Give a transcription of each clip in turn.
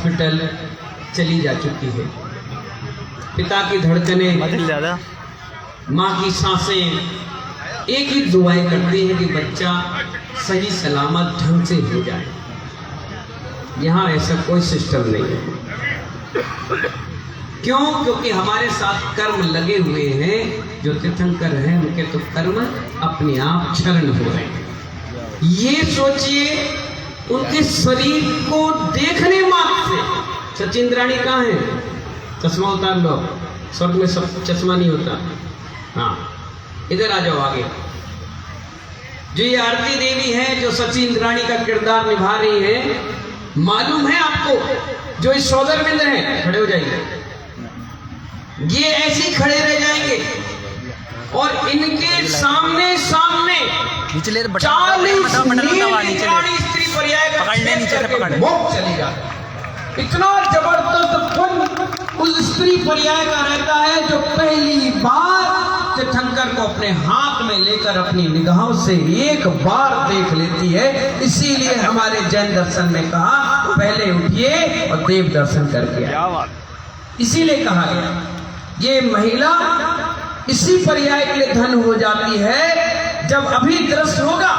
Hospital चली जा चुकी है। पिता की धड़कनें, माँ की सांसें एक ही दुआएं करती हैं कि बच्चा सही सलामत ढंग से हो जाए। यहाँ ऐसा कोई सिस्टम नहीं है। क्यों? क्योंकि हमारे साथ कर्म लगे हुए हैं। जो तीर्थंकर हैं उनके तो कर्म अपने आप क्षरण हो रहे हैं। ये सोचिए, उनके शरीर को देखने मात्र से। सचिंद्राणी कहाँ है? चश्मा उतार लो, स्वर्ग में सब चश्मा नहीं होता। हाँ, इधर आ जाओ आगे। जो ये आरती देवी है, जो सचिंद्राणी का किरदार निभा रही है, मालूम है आपको? जो इस सौदरबिंद है, खड़े हो जाइए। ये ऐसे खड़े रह जाएंगे और इनके सामने 40 स्त्री पर्याय चलेगा। इतना जबरदस्त गुण उस स्त्री पर्याय का रहता है जो पहली बार तीर्थंकर को अपने हाथ में लेकर अपनी निगाहों से एक बार देख लेती है। इसीलिए हमारे जैन दर्शन में कहा पहले उठिए और देव दर्शन करके आए। इसीलिए कहा गया ये महिला इसी पर्याय के लिए धन हो जाती है जब अभी दृश्य होगा।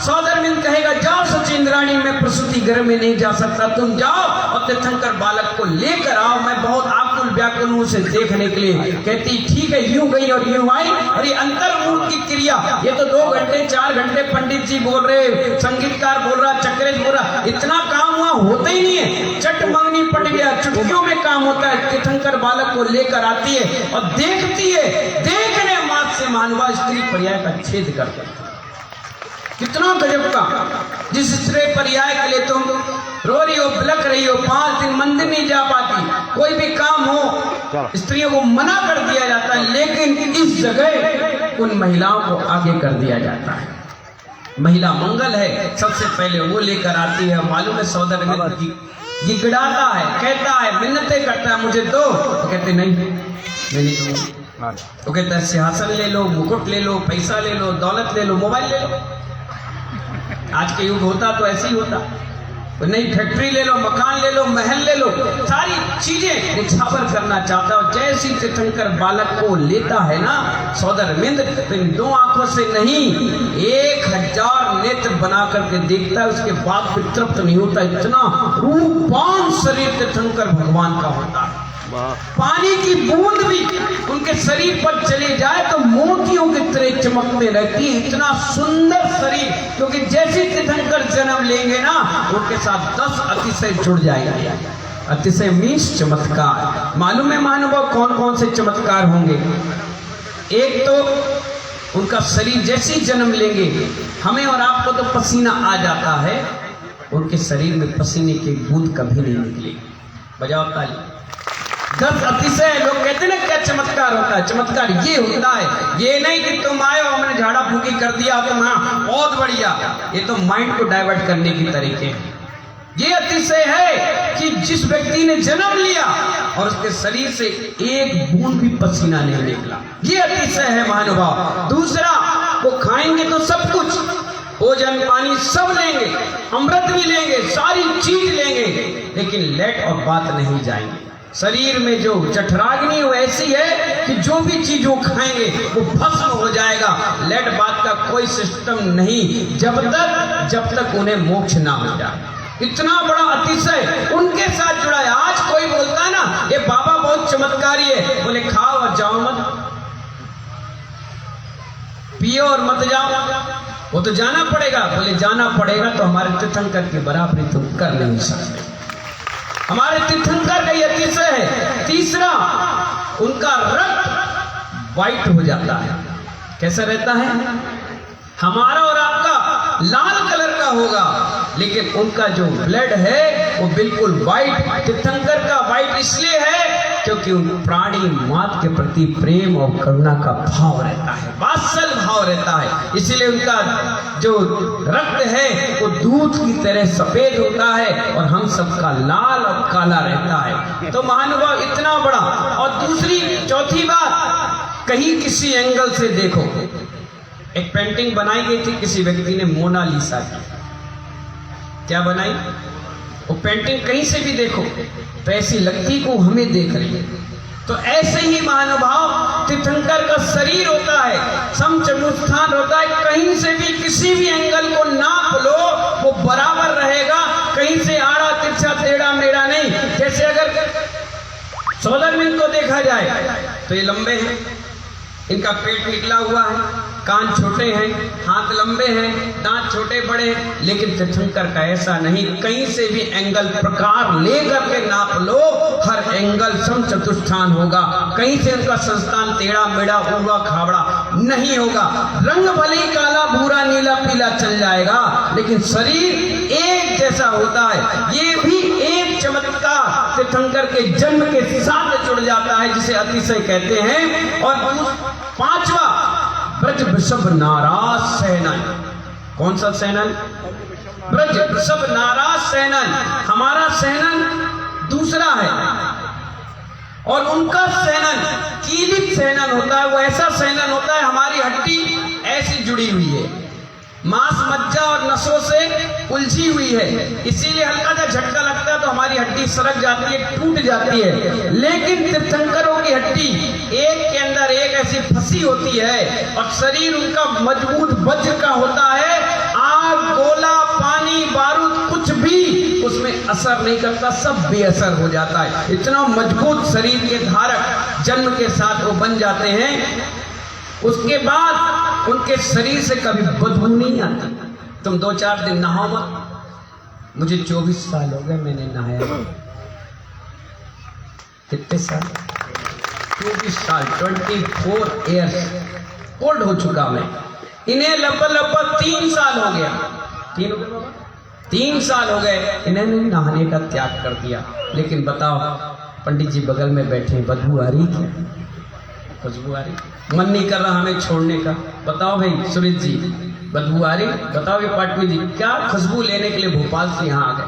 सौदरबिंद कहेगा जाओ सचिंद्राणी, मैं प्रसूति गृह में नहीं जा सकता, तुम जाओ और तीर्थंकर बालक को लेकर आओ, मैं बहुत आकुल व्याकुल हूं उसे देखने के लिए। कहती ठीक है, यूं गई और यूं आई। और ये अंतर्मूल की क्रिया, ये तो 2 घंटे 4 घंटे पंडित जी बोल रहे, संगीतकार बोल रहा, चक्रेश बोल रहा, इतना काम हुआ होता ही नहीं है। चट मंगनी पड़ गया, चुटकियों में काम होता है। तीर्थंकर बालक को लेकर आती है और देखती है, देखने मात्र से मानवा स्त्री पर्याय का छेद करता है। कितना गजब का! जिस स्त्री पर्याय के लिए तुम रो रही हो, बिलख रही हो, 5 दिन मंदिर नहीं जा पाती, कोई भी काम हो स्त्रियों को मना कर दिया जाता है, लेकिन इस जगह उन महिलाओं को आगे कर दिया जाता है। महिला मंगल है, सबसे पहले वो लेकर आती है। मालूम है सौदरबिंद गिड़गिड़ाता है, कहता है, मिन्नतें करता है, मुझे दो। तो कहते नहीं, मैं नहीं दूंगा। तो कहता है सिंहासन ले लो, मुकुट ले लो, पैसा ले लो, दौलत ले लो, मोबाइल ले लो। आज के युग होता तो ऐसे ही होता। तो नहीं, फैक्ट्री ले लो, मकान ले लो, महल ले लो, सारी चीजें निछावर करना चाहता है। जैसी तीर्थंकर बालक को लेता है ना सौदरबिंद, तो इन 2 आंखों से नहीं 1000 नेत्र बना करके देखता है, उसके बाद भी तृप्त नहीं होता। इतना रूपवान शरीर तीर्थंकर भगवान का होता है। पानी की बूंद भी उनके शरीर पर चली जाए तो मोतियों की तरह चमकते रहती है। इतना सुंदर शरीर, क्योंकि जैसे तीर्थंकर जन्म लेंगे ना, उनके साथ 10 अतिशय जुड़ जाएंगे। अतिशय मीन्स चमत्कार। मालूम है महानुभाव कौन कौन से चमत्कार होंगे? एक तो उनका शरीर जैसे जन्म लेंगे, हमें और आपको तो पसीना आ जाता है, उनके शरीर में पसीने की बूंद कभी नहीं निकलेगी। बजाओ ताली। 10 अतिशय। लोग कहते ना क्या चमत्कार होता है? चमत्कार ये होता है, ये नहीं कि तुम आए हो हमने झाड़ा फूकी कर दिया तो हाँ बहुत बढ़िया, ये तो माइंड को डाइवर्ट करने की तरीके हैं। ये अतिशय है कि जिस व्यक्ति ने जन्म लिया और उसके शरीर से एक बूंद भी पसीना नहीं निकला, ये अतिशय है महानुभाव। दूसरा, वो खाएंगे तो सब कुछ, भोजन पानी सब लेंगे, अमृत भी लेंगे, सारी चीज लेंगे, लेकिन लेट और बात नहीं जाएंगे। शरीर में जो जठराग्नि वो ऐसी है कि जो भी चीज वो खाएंगे वो भस्म हो जाएगा। लेट बात का कोई सिस्टम नहीं जब तक उन्हें मोक्ष ना हो जाए। इतना बड़ा अतिशय उनके साथ जुड़ा है। आज कोई बोलता है ना ये बाबा बहुत चमत्कारी है, बोले खाओ और जाओ मत, पियो और मत जाओ, वो तो जाना पड़ेगा। बोले जाना पड़ेगा तो हमारे तीर्थंकर की बराबरी तुम कर नहीं सकते। हमारे तीर्थंकर का ये अतिशय है। तीसरा, उनका रक्त व्हाइट हो जाता है। कैसा रहता है? हमारा और आपका लाल कलर का होगा, लेकिन उनका जो ब्लड है वो बिल्कुल व्हाइट। तीर्थंकर का व्हाइट इसलिए है क्योंकि उन प्राणी मात के प्रति प्रेम और करुणा का भाव रहता है, वात्सल भाव रहता है। इसीलिए उनका जो रक्त है वो दूध की तरह सफेद होता है और हम सबका लाल और काला रहता है। तो महानुभाव इतना बड़ा। और दूसरी चौथी बात, कहीं किसी एंगल से देखो, एक पेंटिंग बनाई गई थी किसी व्यक्ति ने मोनालिसा की। क्या बनाई? वो पेंटिंग कहीं से भी देखो तो ऐसी लगती को हमें देख रही है। तो ऐसे ही महानुभाव तीर्थंकर का शरीर होता है, समचतुष्टान होता है। कहीं से भी किसी भी एंगल को नाप लो वो बराबर रहेगा, कहीं से आड़ा तिरछा टेढ़ा मेढ़ा नहीं। जैसे अगर सौदरमिन को देखा जाए तो ये लंबे हैं, इनका पेट निकला हुआ है, कान छोटे हैं, हाथ लंबे हैं, दांत छोटे बड़े हैं। लेकिन तीर्थंकर का ऐसा नहीं, कहीं से भी एंगल प्रकार लेकर के नाप लो, हर एंगल समचतुष्टान होगा। कहीं से उनका संस्थान टेढ़ा मेढ़ा ऊबड़ा खाबड़ा नहीं होगा। रंग भले काला भूरा नीला पीला चल जाएगा, लेकिन शरीर एक जैसा होता है। ये भी एक चमत्कार तीर्थंकर के जन्म के साथ जुड़ जाता है, जिसे अतिशय कहते हैं। और पांचवा, ब्रज वृषभ नाराज सहनन। कौन सा सहनन? ब्रज वृषभ नाराज सहनन। हमारा सहनन दूसरा है और उनका सहनन कीलित सहनन होता है। वो ऐसा सहनन होता है, हमारी हड्डी ऐसी जुड़ी हुई है, मांस मज्जा और नसों से उलझी हुई है, इसीलिए हल्का सा झटका लगता है तो हमारी हड्डी सरक जाती है, टूट जाती है। लेकिन तीर्थंकरों की हड्डी एक के अंदर एक ऐसी फंसी होती है और शरीर उनका मजबूत वज्र का होता है। आग, गोला, पानी, बारूद कुछ भी उसमें असर नहीं करता, सब बेअसर हो जाता है। इतना मजबूत शरीर के धारक जन्म के साथ वो बन जाते हैं। उसके बाद उनके शरीर से कभी बदबू नहीं आती। तुम 2-4 दिन नहाओ मत। मुझे 24 साल हो गए मैंने नहाया। कितने साल? 24 साल, 24 ईयर्स ओल्ड हो चुका मैं। इन्हें लगभग 3 साल हो गया। 3 साल हो गए इन्होंने नहाने का त्याग कर दिया। लेकिन बताओ, पंडित जी बगल में बैठे, बदबू आ रही क्या? खुशबू आ रही? मन नहीं कर रहा हमें छोड़ने का। बताओ भाई सुरेश जी, बदबू आ रही? बताओ ये पाटनी जी, क्या खुशबू लेने के लिए भोपाल से यहाँ आ गए?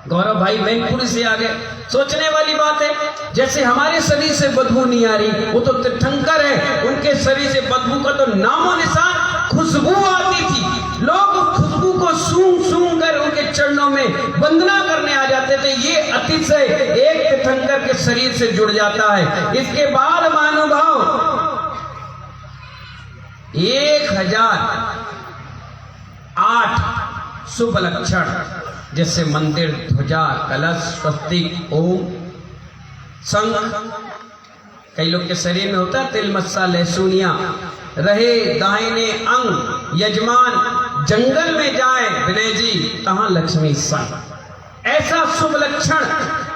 गौरव भाई मैनपुरी से आ गए। सोचने वाली बात है, जैसे हमारे शरीर से बदबू नहीं आ रही, वो तो तीर्थंकर है, उनके शरीर से बदबू का तो नामो निशान। खुशबू आती थी, लोग खुशबू को सूंघ सूंघ कर उनके चरणों में वंदना करने आ जाते थे। ये अतिशय एक तीर्थंकर के शरीर से जुड़ जाता है। इसके बाद महानुभाव 1008 शुभ लक्षण, जैसे मंदिर, ध्वजा, कलश, स्वस्तिक, ओम, शंख। कई लोग के शरीर में होता है तिल, मस्सा, लहसुनिया। रहे दाहिने अंग, यजमान जंगल में जाए विनय जी, तहां लक्ष्मी संग। ऐसा शुभ लक्षण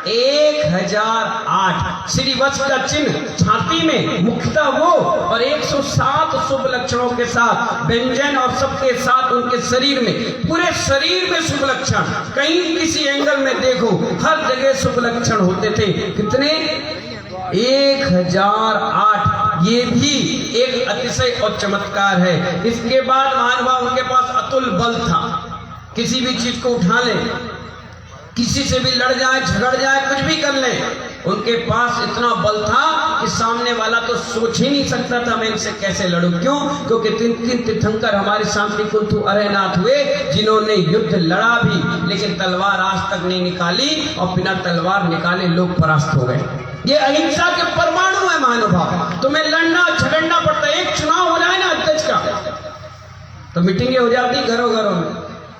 1008 श्रीवत्स का चिन्ह छाती में मुख्यतः वो, और 107 शुभ लक्षणों के साथ व्यंजन और सबके साथ उनके शरीर में, पूरे शरीर में शुभ लक्षण। कहीं किसी एंगल में देखो, हर जगह शुभ लक्षण होते थे। कितने? 1008। ये भी एक अतिशय और चमत्कार है। इसके बाद महानुभाव उनके पास अतुल बल था। किसी भी चीज को उठा ले, किसी से भी लड़ जाए, झगड़ जाए, कुछ भी कर ले, उनके पास इतना बल था कि सामने वाला तो सोच ही नहीं सकता था मैं इनसे कैसे लड़ूं। क्यों? क्योंकि 3 तीर्थंकर हमारे सामने कुंतु अरहनाथ हुए, जिन्होंने युद्ध लड़ा भी, लेकिन तलवार आज तक नहीं निकाली, और बिना तलवार निकाले लोग परास्त हो गए। ये अहिंसा के परमाणु है महानुभाव। तुम्हें लड़ना झगड़ना पड़ता है। एक चुनाव हो जाए ना अध्यक्ष का, तो मीटिंगें हो जाती घरों घरों में,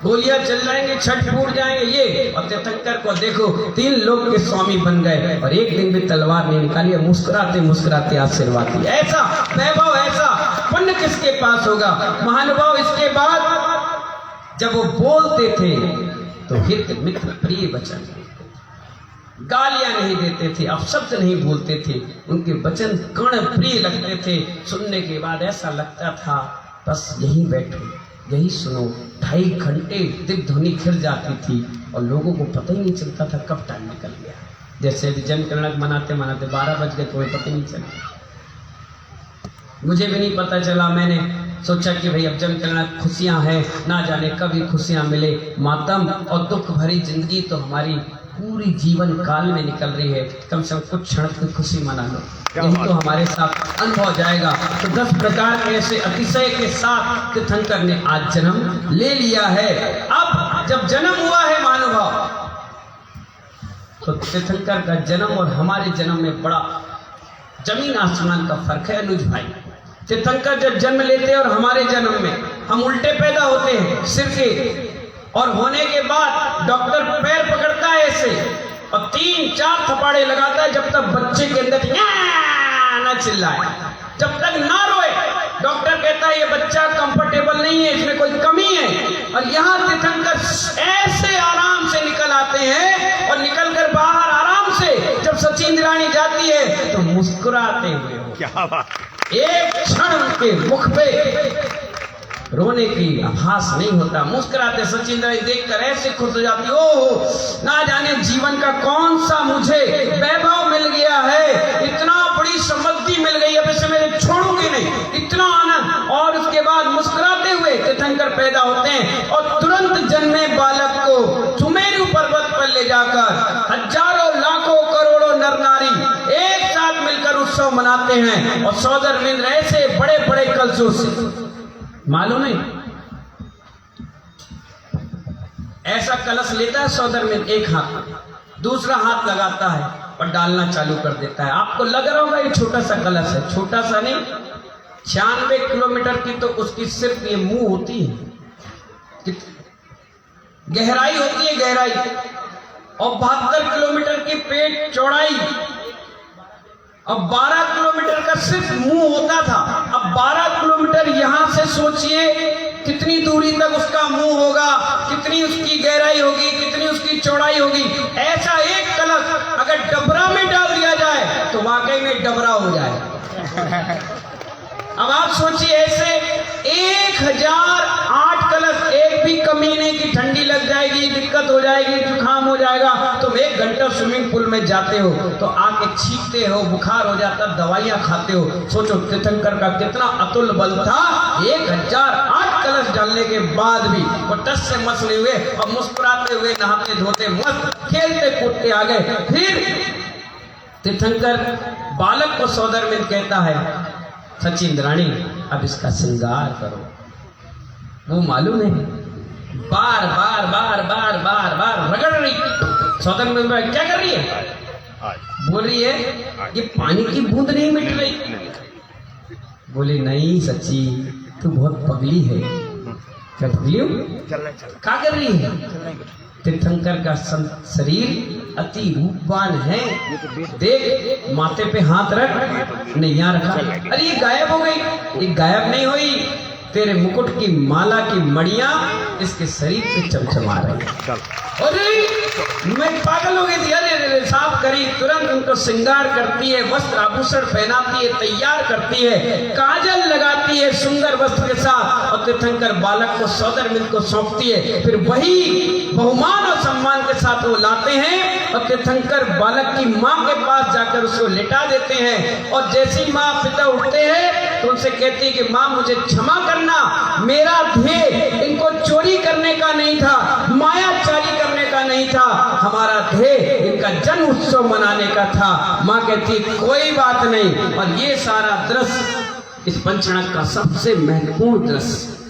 गोलियां चल जाएंगे, छठ फूट जाएंगे ये। और तीर्थंकर को देखो, 3 लोग के स्वामी बन गए और एक दिन भी तलवार नहीं निकाली, मुस्कुराते मुस्कुराते आशीर्वाद दिया। ऐसा वैभव, ऐसा पुण्य किसके पास होगा महानुभाव। इसके बाद जब वो बोलते थे तो हित मित्र प्रिय वचन, गालियां नहीं देते थे, अपशब्द नहीं बोलते थे, उनके वचन कर्ण प्रिय लगते थे। सुनने के बाद ऐसा लगता था बस यहीं बैठो, यही सुनो। 2.5 घंटे दिव्य ध्वनि खिल जाती थी और लोगों को पता ही नहीं चलता था कब टाइम निकल गया। जैसे अभी जनगणना मनाते मनाते 12 बज गए, कोई पता नहीं चला। मुझे भी नहीं पता चला। मैंने सोचा कि भाई अब जनगणना खुशियां हैं, ना जाने कभी खुशियां मिले। मातम और दुख भरी जिंदगी तो हमारी पूरी जीवन काल में निकल रही है, कम से कम कुछ क्षण की खुशी मना लो, यही तो हमारे साथ अनुभव जाएगा। तो 10 प्रकार के ऐसे अतिशय के साथ तीर्थंकर ने आज जन्म ले लिया है। अब जब जन्म हुआ है महानुभाव, तो तीर्थंकर का जन्म और हमारे जन्म में बड़ा जमीन आसमान का फर्क है अनुज भाई। तीर्थंकर जब जन्म लेते हैं और हमारे जन्म में हम उल्टे पैदा होते हैं सिर के, और होने के बाद डॉक्टर पैर पकड़ता है ऐसे और 3-4 थप्पड़े लगाता है जब तक बच्चे के अंदर ना चिल्लाए, जब तक ना रोए। डॉक्टर कहता है ये बच्चा कंफर्टेबल नहीं है, इसमें कोई कमी है। और यहाँ तीर्थंकर ऐसे आराम से निकल आते हैं और निकल कर बाहर आराम से जब सची इंद्राणी जाती है तो मुस्कुराते हुए, क्या बात, एक क्षण उनके मुख पे रोने की आभास नहीं होता, मुस्कुराते। सची इंद्राणी देखकर ऐसे खुश हो जाती, ओह ना जाने जीवन का कौन सा मुझे वैभव मिल गया है, इतना बड़ी समृद्धि मिल गई, अब इसे मैं छोड़ूंगी नहीं, इतना आनंद। और उसके बाद मुस्कुराते हुए तीर्थंकर पैदा होते हैं और तुरंत जन्मे बालक को सुमेरु पर्वत पर ले जाकर हजारों लाखों करोड़ों नर नारी एक साथ मिलकर उत्सव मनाते हैं। और सौदरमिंद्र ऐसे बड़े बड़े कलशों से, मालूम है, ऐसा कलश लेता है सौदरमिंद्र, एक हाथ, दूसरा हाथ लगाता है और डालना चालू कर देता है। आपको लग रहा होगा ये छोटा सा कलश है, छोटा सा नहीं, 96 किलोमीटर की तो उसकी सिर्फ ये मुंह होती है, गहराई होती है, गहराई, और 72 किलोमीटर की पेट चौड़ाई, अब 12 किलोमीटर का सिर्फ मुंह होता था। अब 12 किलोमीटर यहां से सोचिए कितनी दूरी तक उसका मुंह होगा, कितनी उसकी गहराई होगी, कितनी उसकी चौड़ाई होगी। ऐसा एक कलश अगर डबरा में डाल दिया जाए तो वाकई में डबरा हो जाए। अब आप सोचिए ऐसे 1008 कलश, एक भी कमी नहीं कि ठंडी लग जाएगी, दिक्कत हो जाएगी, जुकाम हो जाएगा। तुम 1 घंटा स्विमिंग पूल में जाते हो तो आके छींकते हो, बुखार हो जाता, दवाइयां खाते हो। सोचो तीर्थंकर का कितना अतुल बल था, 1008 कलश डालने के बाद भी वो टस से मस नहीं हुए और मुस्कुराते हुए नहाते धोते मस्त खेलते कूदते आ गए। फिर तीर्थंकर बालक को सौदरमिंद्र कहता है, सची इंद्राणी अब इसका श्रृंगार करो। वो मालूम है बार बार बार बार बार बार रगड़ रही, सौदरमिंद्र क्या कर रही है, बोल रही है ये पानी की बूंद नहीं मिट रही। बोले नहीं सची, तू बहुत पगली है। क्या पगली हो, क्या कर रही है? तीर्थंकर का शरीर अति रूपवान है, देख माथे पे हाथ रख, नहीं यहाँ रखा, अरे ये गायब हो गई। ये गायब नहीं हुई, तेरे मुकुट की माला की मड़ियां इसके शरीर पे चमचमा रही। अरे मैं पागल हो गई थी, अरे साफ करी, तुरंत उनको श्रृंगार करती है, वस्त्र आभूषण पहनाती है, तैयार करती है, काजल लगाती है सुंदर वस्त्र के साथ, और तीर्थंकर बालक को सौदरमिंद्र को सौंपती है। फिर वही बहुमान और सम्मान के साथ वो लाते हैं और तीर्थंकर बालक की माँ के पास जाकर उसको लिटा देते हैं। और जैसी माँ पिता उठते हैं तो उनसे कहती है कि माँ मुझे क्षमा करना, मेरा ध्येय इनको चोरी करने का नहीं था, मायाचारी करने का नहीं था, हमारा ध्येय इनका जन्म उत्सव मनाने का था। माँ कहती कोई बात नहीं। और ये सारा दृश्य इस पंचणक का सबसे महत्वपूर्ण दृश्य,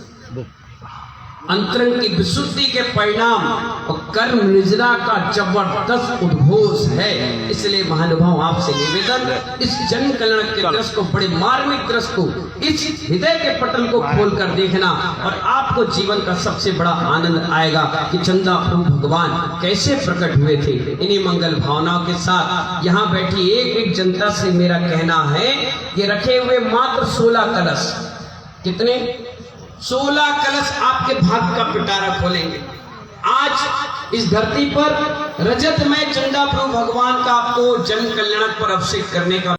अंतरंग की विशुद्धि के परिणाम और कर्म निजरा का जबरदस्त उद्घोष है। इसलिए महानुभाव आपसे निवेदन, इस जन्म कल्याण के दृश्य को, बड़े मार्मिक दृश्य को, इस हृदय के पटल को खोलकर देखना और आपको जीवन का सबसे बड़ा आनंद आएगा कि चंदा प्रभु भगवान कैसे प्रकट हुए थे। इन्हीं मंगल भावनाओं के साथ यहाँ बैठी एक एक जनता से मेरा कहना है, ये रखे हुए मात्र 16 कलश, कितने 16 कलश आपके भाग्य का पिटारा खोलेंगे। आज इस धरती पर रजत में चंदा प्रभु भगवान का आपको जन्म कल्याण पर अभिषेक करने का